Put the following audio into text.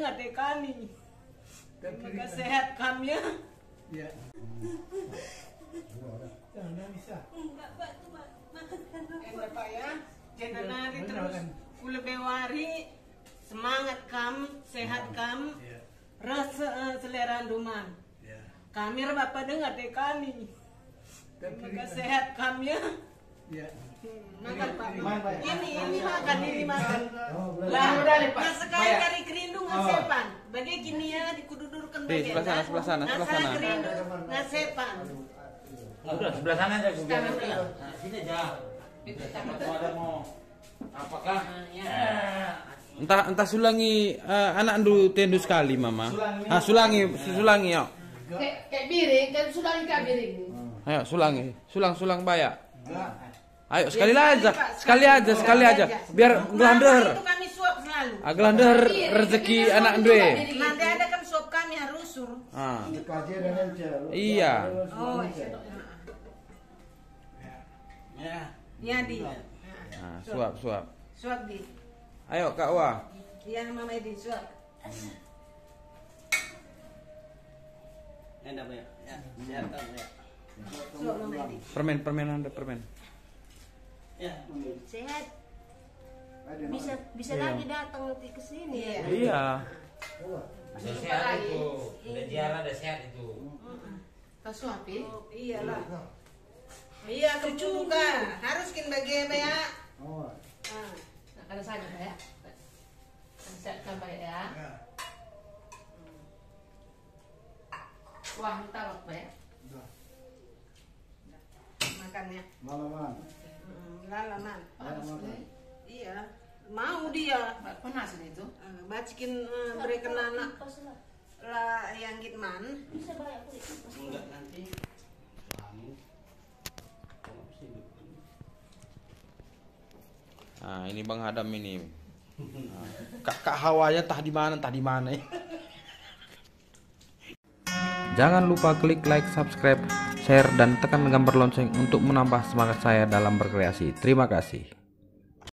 adik kami. Semoga sehat kami ya. Iya. Jangan bisa. Enggak, Pak, itu makan Enggak Pak ya. Jangan hari terus kula bewari semangat kam, sehat kam. Rasa selera duman. Kami Bapak dengar adik kami. Semoga sehat kami ya. Iya. Makan Pak. Pak. Ini makan, ini makan. Lah, udah deh, Pak. Nah sekali dari kerindung ngasepan. Bagai gini ya dikududurkan bagian. Sebelah sana. Kerindung ngasepan. Udah sebelah sana aja gue biar. Sini aja. Ada mau apakah? Entah sulangi anak ndu tendu sekali mama. Sulangi yuk. kayak biring, kan sudah kayak biring. Ayo sulang bayak. Ayo sekali aja. Biar gelander. Itu kami suap selalu. Gelander rezeki anak ndue. Nanti ada kan suap kami harus sur. Iya. Oh, ya di. Nah, suap. Suap di. Ayo Kak Wah. Iya Mama Edi suap. Enak ya. Ya, silakan ya. Suap Mama Edi. Permen. Ya. Sehat. Bisa lagi datang nanti ke sini. Iya. Udah sehat itu. Udah ziarah udah sehat itu. Pas suapi? Iyalah. Iya cucu juga harus kin bagi ya. Nah, kalau saja ya. Sehatkan baik ya. Wah, minta waktu ya. Makannya. Malaman. Lalaman. Iya. Mau dia. Panas itu. Bacikin berikan anak lah yang gitman. Bisa banyak kulit. Enggak nanti. Nah, ini Bang Hadam ini. Nah, Kak Hawanya entah di mana. Jangan lupa klik like, subscribe, share, dan tekan gambar lonceng untuk menambah semangat saya dalam berkreasi. Terima kasih.